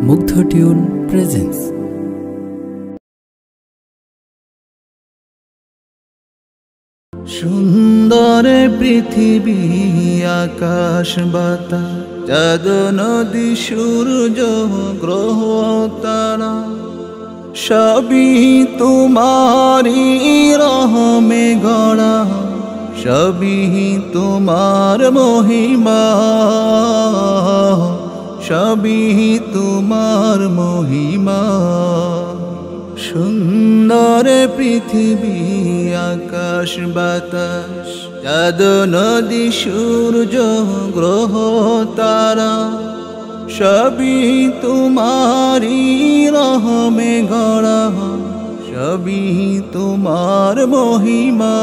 মুগ্ধ tune presence. সুন্দর পৃথিবী আকাশ বাতাস চাঁদ নদী সূর্য গ্রহ তারা সবই তোমারি রহমে গড়া, সবই তোমার মহিমা, সবই তোমার মহিমা। সুন্দর পৃথিবী আকাশ বাতাস চাঁদ নদী সূর্য গ্রহ তারা সবই তোমারি রহমে গড়া, সবই তোমার মহিমা,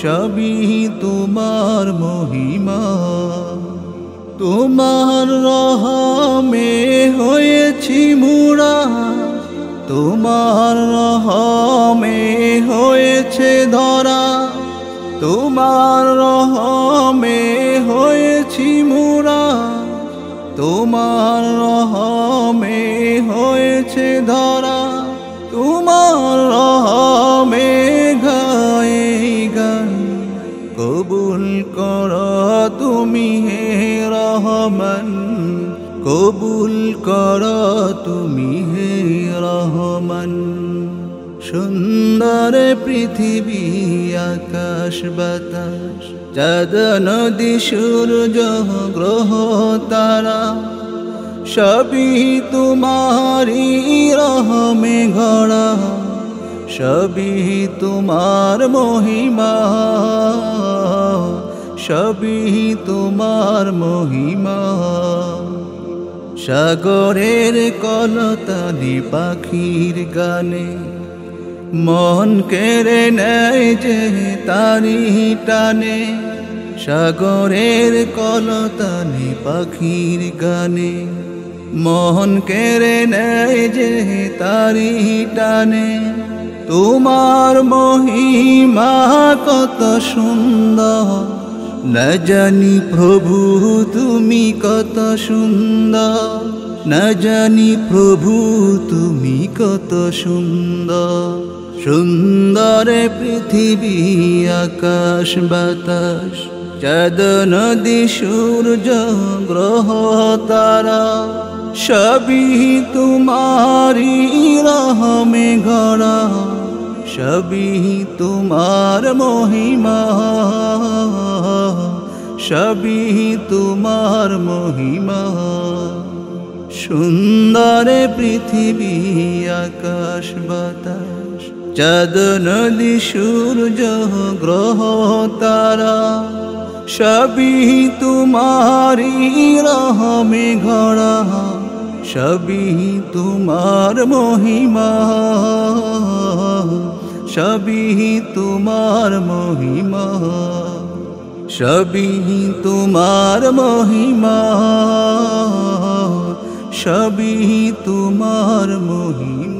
সবই তোমার মহিমা। তোমার রহমে হয়েছি মুরা, তোমার রহমে হয়েছে ধরা, তোমার রহমে হয়েছি মুরা, তোমার রহমে হয়েছে ধরা, তোমার রহমে গায়ে গান কবুল কর তুমি হে রহমান, কবুল কর তুমি হে রহমান। সুন্দর পৃথিবী আকাশ বাতাস চাঁদ নদী সূর্য গ্রহ তারা সবই তোমারি রহমে গড়া, সবই তোমার মহিমা, সবই তোমার মহিমা। সাগরের কলতানি পাখির গানে মন কেড়ে নেয় যে তারি টানে, সাগরের কলতানি পাখির গানে মন কেড়ে নেয় যে তারি টানে। তোমার মহিমা কত সুন্দর না জানি প্রভু তুমি কত সুন্দর, না জানি প্রভু তুমি কত সুন্দর। সুন্দর পৃথিবী আকাশ বাতাস চাঁদ নদী সূর্য গ্রহ তারা সবই তোমারি রহমে গড়া, সবই তোমার মহিমা, সবই তোমার মহিমা। সুন্দর পৃথিবী আকাশ বাতাস চাঁদ নদী সূর্য গ্রহ তারা সবই তোমারি রহমে গড়া, সবই তোমার মহিমা, সবই তোমার মহিমা, সবই তোমার মহিমা, সবই তোমার মহিমা।